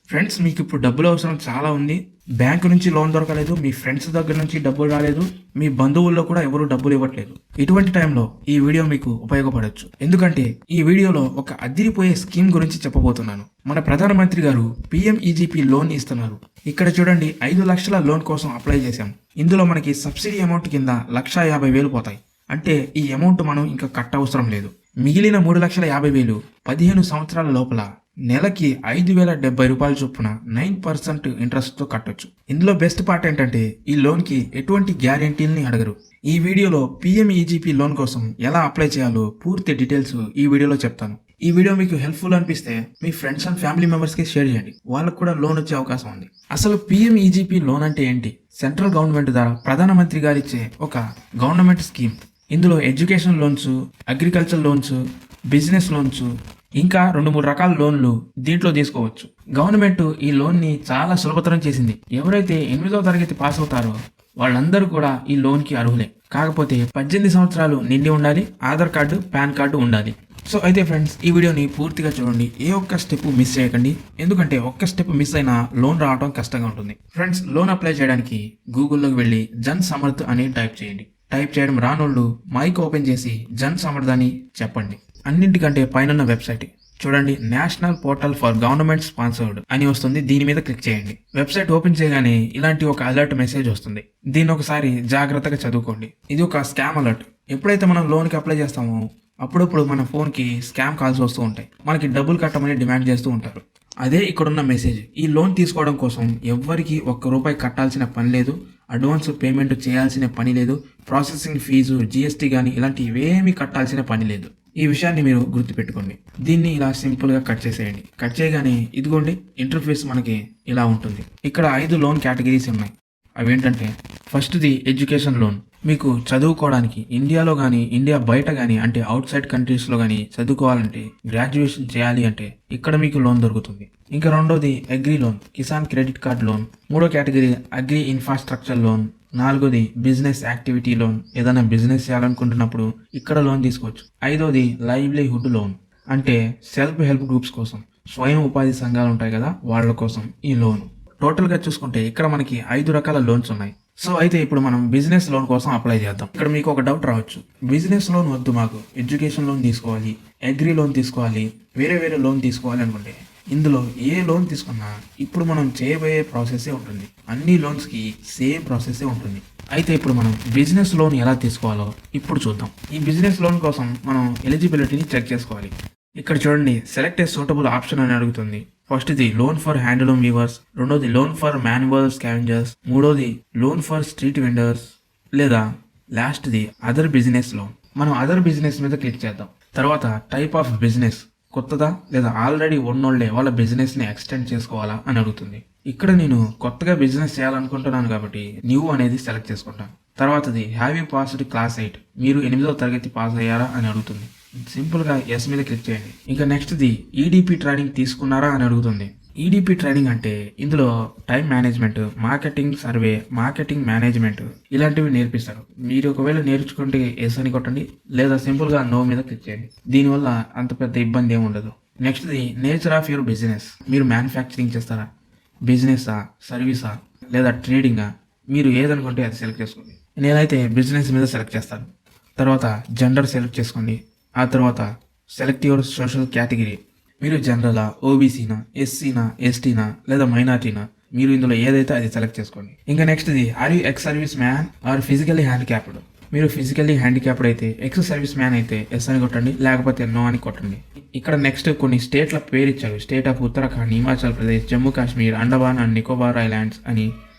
Friends, మీకు ఇప్పుడు డబ్బులు అవసరం చాలా ఉంది. బ్యాంకు నుంచి లోన్ దొరకలేదు, మీ ఫ్రెండ్స్ దగ్గర నుంచి డబ్బులు రాలేదు, మీ బంధువుల్లో కూడా ఎవరు డబ్బులు ఇవ్వట్లేదు. ఇటువంటి టైంలో ఈ వీడియో మీకు ఉపయోగపడవచ్చు. ఎందుకంటే ఈ వీడియోలో ఒక అదిరిపోయే స్కీమ్ గురించి చెప్పబోతున్నాను. మన ప్రధానమంత్రి గారు పిఎంఈజీపీ లోన్ ఇస్తున్నారు. ఇక్కడ చూడండి, 5 లక్షల లోన్ కోసం అప్లై చేశాం. ఇందులో మనకి సబ్సిడీ అమౌంట్ కింద 1,50,000 పోతాయి. అంటే ఈ అమౌంట్ మనం ఇంకా కట్ట అవసరం లేదు. మిగిలిన 3,50,000 15 సంవత్సరాల లోపల నెలకి 5,070 రూపాయల చొప్పున 9% ఇంట్రెస్ట్తో కట్టొచ్చు. ఇందులో బెస్ట్ పార్ట్ ఏంటంటే ఈ లోన్కి ఎటువంటి గ్యారెంటీల్ని అడగరు. ఈ వీడియోలో పిఎంఈజీపీ లోన్ కోసం ఎలా అప్లై చేయాలో పూర్తి డీటెయిల్స్ ఈ వీడియోలో చెప్తాను. ఈ వీడియో మీకు హెల్ప్ఫుల్ అనిపిస్తే మీ ఫ్రెండ్స్ అండ్ ఫ్యామిలీ మెంబర్స్కి షేర్ చేయండి. వాళ్ళకు కూడా లోన్ వచ్చే అవకాశం ఉంది. అసలు పిఎంఈజీపీ లోన్ అంటే ఏంటి? సెంట్రల్ గవర్నమెంట్ ద్వారా ప్రధానమంత్రి గారు ఇచ్చే ఒక గవర్నమెంట్ స్కీమ్. ఇందులో education loans, agriculture loans, business loans, ఇంకా 2-3 రకాల లోన్లు దీంట్లో తీసుకోవచ్చు. గవర్నమెంట్ ఈ లోన్ ని చాలా సులభతరం చేసింది. ఎవరైతే 8వ తరగతి పాస్ అవుతారో వాళ్ళందరూ కూడా ఈ లోన్ కి అర్హులే. కాకపోతే 18 సంవత్సరాలు నిండి ఉండాలి, ఆధార్ కార్డు, పాన్ కార్డు ఉండాలి. సో అయితే ఫ్రెండ్స్, ఈ వీడియోని పూర్తిగా చూడండి. ఏ ఒక్క స్టెప్ మిస్ చేయకండి. ఎందుకంటే ఒక్క స్టెప్ మిస్ అయినా లోన్ రావడం కష్టంగా ఉంటుంది. ఫ్రెండ్స్, లోన్ అప్లై చేయడానికి గూగుల్లోకి వెళ్ళి జన్ సమర్థ్ అని టైప్ చేయండి. టైప్ చేయడం రానోళ్ళు మైక్ ఓపెన్ చేసి జన్ సమర్థ్ అని చెప్పండి. అన్నింటికంటే పైన వెబ్సైట్ చూడండి, national portal for government sponsored అని వస్తుంది. దీని మీద క్లిక్ చేయండి. వెబ్సైట్ ఓపెన్ చేయగానే ఇలాంటి ఒక అలర్ట్ మెసేజ్ వస్తుంది. దీన్ని ఒకసారి జాగ్రత్తగా చదువుకోండి. ఇది ఒక స్కామ్ అలర్ట్. ఎప్పుడైతే మనం లోన్కి అప్లై చేస్తామో అప్పుడప్పుడు మన ఫోన్కి స్కామ్ కాల్స్ వస్తూ ఉంటాయి. మనకి డబ్బులు కట్టమని డిమాండ్ చేస్తూ ఉంటారు. అదే ఇక్కడున్న మెసేజ్. ఈ లోన్ తీసుకోవడం కోసం ఎవ్వరికి ₹1 కట్టాల్సిన పని లేదు, అడ్వాన్స్ పేమెంట్ చేయాల్సిన పని లేదు, ప్రాసెసింగ్ ఫీజు, జిఎస్టీ కానీ ఇలాంటి ఇవేమీ కట్టాల్సిన పని లేదు. ఈ విషయాన్ని మీరు గుర్తుపెట్టుకోండి. దీన్ని ఇలా సింపుల్గా కట్ చేసేయండి. కట్ చేయగానే ఇదిగోండి, ఇంటర్ఫేస్ మనకి ఇలా ఉంటుంది. ఇక్కడ 5 లోన్ కేటగిరీస్ ఉన్నాయి. అవేంటంటే ఫస్ట్ది ఎడ్యుకేషన్ లోన్. మీకు చదువుకోవడానికి ఇండియాలో కానీ ఇండియా బయట కానీ అంటే అవుట్ సైడ్ కంట్రీస్లో కానీ చదువుకోవాలంటే, గ్రాడ్యుయేషన్ చేయాలి అంటే ఇక్కడ మీకు లోన్ దొరుకుతుంది. ఇంకా రెండోది agri loan, Kisan credit card loan. మూడో కేటగిరీ అగ్రి ఇన్ఫ్రాస్ట్రక్చర్ లోన్. నాలుగోది బిజినెస్ యాక్టివిటీ లోన్. ఏదైనా బిజినెస్ చేయాలనుకుంటున్నప్పుడు ఇక్కడ లోన్ తీసుకోవచ్చు. ఐదోది లైవ్లీహుడ్ లోన్, అంటే సెల్ఫ్ హెల్ప్ గ్రూప్స్ కోసం, స్వయం ఉపాధి సంఘాలు ఉంటాయి కదా, వాళ్ళ కోసం ఈ లోన్. టోటల్గా చూసుకుంటే ఇక్కడ మనకి 5 రకాల లోన్స్ ఉన్నాయి. సో అయితే ఇప్పుడు మనం బిజినెస్ లోన్ కోసం అప్లై చేద్దాం. ఇక్కడ మీకు ఒక డౌట్ రావచ్చు, బిజినెస్ లోన్ వద్దు, మాకు ఎడ్యుకేషన్ లోన్ తీసుకోవాలి, అగ్రి లోన్ తీసుకోవాలి, వేరే లోన్ తీసుకోవాలి అనుకుంటే ఇందులో ఏ లోన్ తీసుకున్నా ఇప్పుడు మనం చేయబోయే ప్రాసెసే ఉంటుంది. అన్ని లోన్స్కి సేమ్ ప్రాసెసే ఉంటుంది. అయితే ఇప్పుడు మనం బిజినెస్ లోన్ ఎలా తీసుకోవాలో ఇప్పుడు చూద్దాం. ఈ బిజినెస్ లోన్ కోసం మనం ఎలిజిబిలిటీని చెక్ చేసుకోవాలి. ఇక్కడ చూడండి, సెలెక్ట్ ఏ సూటబుల్ ఆప్షన్ అని అడుగుతుంది. ఫస్ట్ది లోన్ ఫర్ హ్యాండ్లూమ్ వీవర్స్, రెండోది లోన్ ఫర్ మాన్యువల్ స్కావెంజర్స్, మూడోది లోన్ ఫర్ స్ట్రీట్ వెండర్స్, లేదా లాస్ట్ది అదర్ బిజినెస్ లోన్. మనం అదర్ బిజినెస్ మీద క్లిక్ చేద్దాం. తర్వాత టైప్ ఆఫ్ బిజినెస్, కొత్తదా లేదా ఆల్రెడీ ఉన్నోళ్లే వాళ్ళ బిజినెస్ ని ఎక్స్టెండ్ చేసుకోవాలా అని అడుగుతుంది. ఇక్కడ నేను కొత్తగా బిజినెస్ చేయాలనుకుంటున్నాను కాబట్టి న్యూ అనేది సెలెక్ట్ చేసుకుంటాను. తర్వాతది హ్యావ్ యూ పాస్డ్ క్లాస్ 8, మీరు 8వ తరగతి పాస్ అయ్యారా అని అడుగుతుంది. సింపుల్గా ఎస్ మీద క్లిక్ చేయండి. ఇంకా నెక్స్ట్ది ఈడిపి ట్రైనింగ్ తీసుకున్నారా అని అడుగుతుంది. ఈడిపి ట్రైనింగ్ అంటే ఇందులో time management, marketing survey, marketing management ఇలాంటివి నేర్పిస్తారు. మీరు ఒకవేళ నేర్చుకుంటే ఎస్ అని కొట్టండి, లేదా సింపుల్గా నో మీద క్లిక్ చేయండి. దీనివల్ల అంత పెద్ద ఇబ్బంది ఏమి ఉండదు. నెక్స్ట్ది నేచర్ ఆఫ్ యువర్ బిజినెస్, మీరు మ్యానుఫ్యాక్చరింగ్ చేస్తారా, బిజినెస్సా, సర్వీసా, లేదా ట్రేడింగా, మీరు ఏదనుకుంటే అది సెలెక్ట్ చేసుకోండి. నేనైతే బిజినెస్ మీద సెలెక్ట్ చేస్తాను. తర్వాత జెండర్ సెలెక్ట్ చేసుకోండి. ఆ తర్వాత సెలెక్ట్ యువర్ సోషల్ కేటగిరీ, మీరు జనరలా, ఓబీసీనా, ఎస్సీనా, ఎస్టీనా, లేదా మైనార్టీనా, మీరు ఇందులో ఏదైతే అది సెలెక్ట్ చేసుకోండి. ఇంకా నెక్స్ట్ది are you ex service man or physically handicapped, మీరు ఫిజికల్లీ హ్యాండిక్యాప్డ్ అయితే ఎక్స్ సర్వీస్ మ్యాన్ అయితే ఎస్ అని కొట్టండి, లేకపోతే నో అని కొట్టండి. ఇక్కడ నెక్స్ట్ కొన్ని స్టేట్ల పేరు ఇచ్చారు. State of Uttarakhand, Himachal Pradesh, Jammu Kashmir, Andaman and Nicobar islands అని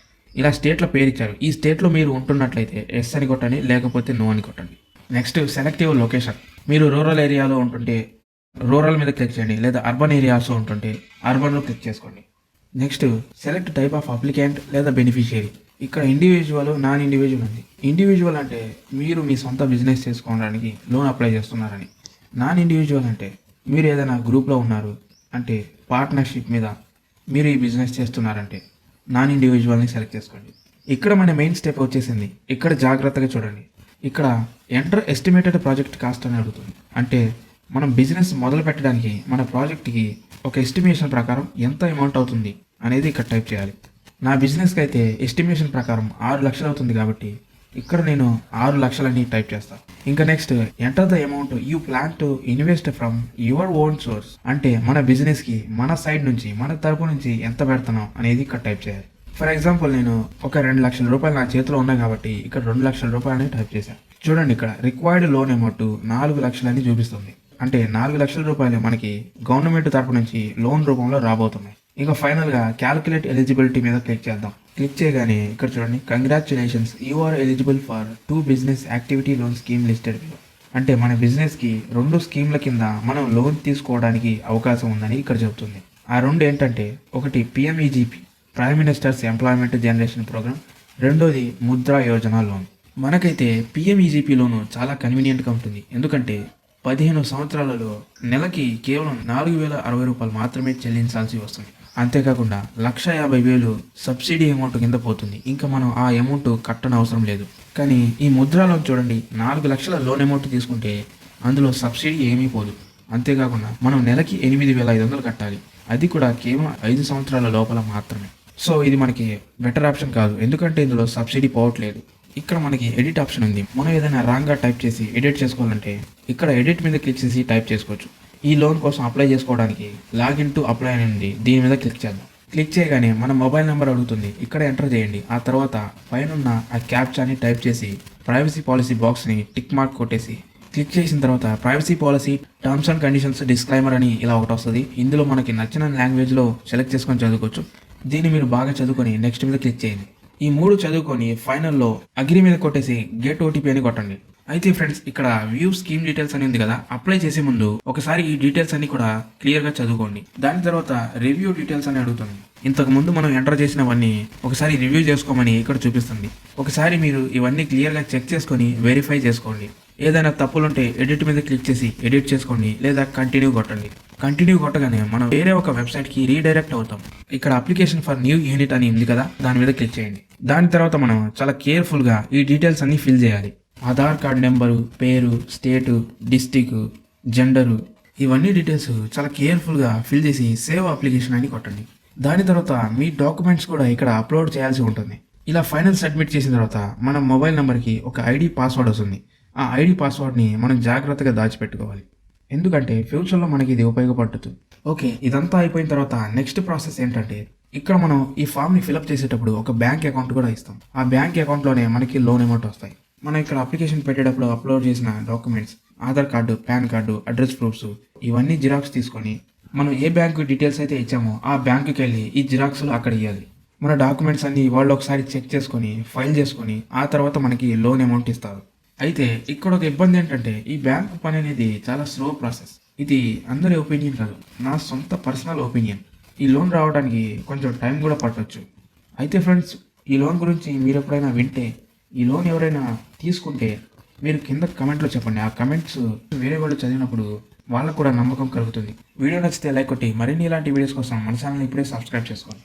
ఇలా స్టేట్ల పేరు ఇచ్చారు. ఈ స్టేట్లో మీరు ఉంటున్నట్లయితే ఎస్ అని కొట్టండి, లేకపోతే నో అని కొట్టండి. నెక్స్ట్ సెలెక్ట్ యువర్ లొకేషన్, మీరు రూరల్ ఏరియాలో ఉంటుంటే రూరల్ మీద క్లిక్ చేయండి, లేదా అర్బన్ ఏరియాస్లో ఉంటుంటే అర్బన్లో క్లిక్ చేసుకోండి. Next select type of applicant లేదా బెనిఫిషియరీ, ఇక్కడ ఇండివిజువల్, నాన్ ఇండివిజువల్ ఉంది. ఇండివిజువల్ అంటే మీరు మీ సొంత బిజినెస్ చేసుకోవడానికి లోన్ అప్లై చేస్తున్నారని. నాన్ ఇండివిజువల్ అంటే మీరు ఏదైనా గ్రూప్లో ఉన్నారు అంటే పార్ట్నర్షిప్ మీద మీరు ఈ బిజినెస్ చేస్తున్నారంటే నాన్ ఇండివిజువల్ని సెలెక్ట్ చేసుకోండి. ఇక్కడ మన మెయిన్ స్టెప్ వచ్చేసింది. ఇక్కడ జాగ్రత్తగా చూడండి. ఇక్కడ ఎంటర్ ఎస్టిమేటెడ్ ప్రాజెక్ట్ కాస్ట్ అని అడుగుతుంది. అంటే మనం బిజినెస్ మొదలు పెట్టడానికి మన ప్రాజెక్ట్కి ఒక ఎస్టిమేషన్ ప్రకారం ఎంత అమౌంట్ అవుతుంది అనేది ఇక్కడ టైప్ చేయాలి. నా బిజినెస్కి అయితే ఎస్టిమేషన్ ప్రకారం 6 లక్షలు అవుతుంది కాబట్టి ఇక్కడ నేను 6 లక్షలని టైప్ చేస్తాను. ఇంకా next enter the amount you plan to invest from your own source, అంటే మన బిజినెస్కి మన సైడ్ నుంచి మన తరపు నుంచి ఎంత పెడుతున్నాం అనేది ఇక్కడ టైప్ చేయాలి. ఫర్ ఎగ్జాంపుల్ నేను ఒక 2 లక్షల రూపాయలు నా చేతిలో ఉన్నాయి కాబట్టి ఇక్కడ 2 లక్షల రూపాయలని టైప్ చేశాను. చూడండి ఇక్కడ రిక్వైర్డ్ లోన్ అమౌంట్ 4 లక్షలని చూపిస్తుంది. అంటే 4 లక్షల రూపాయలు మనకి గవర్నమెంట్ తరపు నుంచి లోన్ రూపంలో రాబోతున్నాయి. ఇంకా ఫైనల్గా క్యాలిక్యులేట్ ఎలిజిబిలిటీ మీద క్లిక్ చేద్దాం. క్లిక్ చేయగానే ఇక్కడ చూడండి congratulations you are eligible for 2 business activity loan scheme listed below. అంటే మన బిజినెస్కి 2 స్కీమ్ల కింద మనం లోన్ తీసుకోవడానికి అవకాశం ఉందని ఇక్కడ చెబుతుంది. ఆ 2 ఏంటంటే ఒకటి PMEGP prime minister's employment generation programme, రెండోది ముద్రా యోజన లోన్. మనకైతే పిఎంఈజీపీ లోను చాలా కన్వీనియంట్గా ఉంటుంది. ఎందుకంటే 15 సంవత్సరాలలో నెలకి కేవలం 4,060 రూపాయలు మాత్రమే చెల్లించాల్సి వస్తుంది. అంతేకాకుండా 1,50,000 సబ్సిడీ అమౌంట్ కింద పోతుంది. ఇంకా మనం ఆ అమౌంట్ కట్టని అవసరం లేదు. కానీ ఈ ముద్రా లోన్ చూడండి, 4 లక్షల లోన్ అమౌంట్ తీసుకుంటే అందులో సబ్సిడీ ఏమీ పోదు. అంతేకాకుండా మనం నెలకి 8,500 కట్టాలి. అది కూడా కేవలం 5 సంవత్సరాల లోపల మాత్రమే. సో ఇది మనకి బెటర్ ఆప్షన్ కాదు, ఎందుకంటే ఇందులో సబ్సిడీ పోవట్లేదు. ఇక్కడ మనకి ఎడిట్ ఆప్షన్ ఉంది. మనం ఏదైనా రాంగ్గా టైప్ చేసి ఎడిట్ చేసుకోవాలంటే ఇక్కడ ఎడిట్ మీద క్లిక్ చేసి టైప్ చేసుకోవచ్చు. ఈ లోన్ కోసం అప్లై చేసుకోవడానికి లాగిన్ టు అప్లై అని ఉంది, దీని మీద క్లిక్ చేద్దాం. క్లిక్ చేయగానే మన మొబైల్ నెంబర్ అడుగుతుంది, ఇక్కడ ఎంటర్ చేయండి. ఆ తర్వాత పైన ఆ క్యాప్చాని టైప్ చేసి ప్రైవసీ పాలసీ బాక్స్ని టిక్ మార్క్ కొట్టేసి క్లిక్ చేసిన తర్వాత privacy policy terms and conditions disclaimer అని ఇలా ఒకటి వస్తుంది. ఇందులో మనకి నచ్చిన లాంగ్వేజ్లో సెలెక్ట్ చేసుకొని చదువుకోవచ్చు. దీన్ని మీరు బాగా చదువుకొని నెక్స్ట్ మీద క్లిక్ చేయండి. ఈ 3 చదువుకొని ఫైనల్లో అగ్రి మీద కొట్టేసి గెట్ ఓటీపీ అని కొట్టండి. అయితే ఫ్రెండ్స్ ఇక్కడ వ్యూ స్కీమ్ డీటెయిల్స్ అని ఉంది కదా, అప్లై చేసే ముందు ఒకసారి ఈ డీటెయిల్స్ అన్ని కూడా క్లియర్గా చదువుకోండి. దాని తర్వాత రివ్యూ డీటెయిల్స్ అని అడుగుతుంది. ఇంతకు ముందు మనం ఎంటర్ చేసినవన్నీ ఒకసారి రివ్యూ చేసుకోమని ఇక్కడ చూపిస్తుంది. ఒకసారి మీరు ఇవన్నీ క్లియర్గా చెక్ చేసుకొని వెరిఫై చేసుకోండి. ఏదైనా తప్పులుంటే ఎడిట్ మీద క్లిక్ చేసి ఎడిట్ చేసుకోండి, లేదా కంటిన్యూ కొట్టండి. కంటిన్యూ కొట్టగానే మనం వేరే ఒక వెబ్సైట్కి రీడైరెక్ట్ అవుతాం. ఇక్కడ అప్లికేషన్ ఫర్ న్యూ యూనిట్ అని ఉంది కదా, దాని మీద క్లిక్ చేయండి. దాని తర్వాత మనం చాలా కేర్ఫుల్గా ఈ డీటెయిల్స్ అన్ని ఫిల్ చేయాలి. ఆధార్ కార్డ్ నెంబరు, పేరు, స్టేటు, డిస్టిక్, జెండరు, ఇవన్నీ డీటెయిల్స్ చాలా కేర్ఫుల్గా ఫిల్ చేసి సేవ్ అప్లికేషన్ అని కొట్టండి. దాని తర్వాత మీ డాక్యుమెంట్స్ కూడా ఇక్కడ అప్లోడ్ చేయాల్సి ఉంటుంది. ఇలా ఫైనల్ సబ్మిట్ చేసిన తర్వాత మన మొబైల్ నెంబర్కి ఒక ఐడి పాస్వర్డ్ వస్తుంది. ఆ ఐడి పాస్వర్డ్ని మనం జాగ్రత్తగా దాచిపెట్టుకోవాలి, ఎందుకంటే ఫ్యూచర్లో మనకి ఇది ఉపయోగపడుతుంది. ఓకే, ఇదంతా అయిపోయిన తర్వాత నెక్స్ట్ ప్రాసెస్ ఏంటంటే ఇక్కడ మనం ఈ ఫామ్ని ఫిలప్ చేసేటప్పుడు ఒక బ్యాంక్ అకౌంట్ కూడా ఇస్తాం. ఆ బ్యాంక్ అకౌంట్లోనే మనకి లోన్ అమౌంట్ వస్తాయి. మనం ఇక్కడ అప్లికేషన్ పెట్టేటప్పుడు అప్లోడ్ చేసిన documents, Aadhaar card, pan card, address proofs, ఇవన్నీ జిరాక్స్ తీసుకొని మనం ఏ బ్యాంకు డీటెయిల్స్ అయితే ఇచ్చామో ఆ బ్యాంకుకి వెళ్ళి ఈ జిరాక్స్లు అక్కడ ఇవ్వాలి. మన డాక్యుమెంట్స్ అన్ని వాళ్ళు ఒకసారి చెక్ చేసుకొని ఫైల్ చేసుకొని ఆ తర్వాత మనకి లోన్ అమౌంట్ ఇస్తారు. అయితే ఇక్కడ ఒక ఇబ్బంది ఏంటంటే ఈ బ్యాంకు పని అనేది చాలా స్లో ప్రాసెస్. ఇది అందరి ఒపీనియన్ కాదు, నా సొంత పర్సనల్ ఒపీనియన్. ఈ లోన్ రావడానికి కొంచెం టైం కూడా పట్టవచ్చు. అయితే ఫ్రెండ్స్, ఈ లోన్ గురించి మీరు ఎప్పుడైనా వింటే, ఈ లోన్ ఎవరైనా తీసుకుంటే మీరు కింద కమెంట్లో చెప్పండి. ఆ కమెంట్స్ వేరే వాళ్ళు చదివినప్పుడు వాళ్ళకు కూడా నమ్మకం కలుగుతుంది. వీడియో నచ్చితే లైక్ కొట్టి మరిన్ని ఇలాంటి వీడియోస్ కోసం మన ఛానల్ ఇప్పుడే సబ్స్క్రైబ్ చేసుకోండి.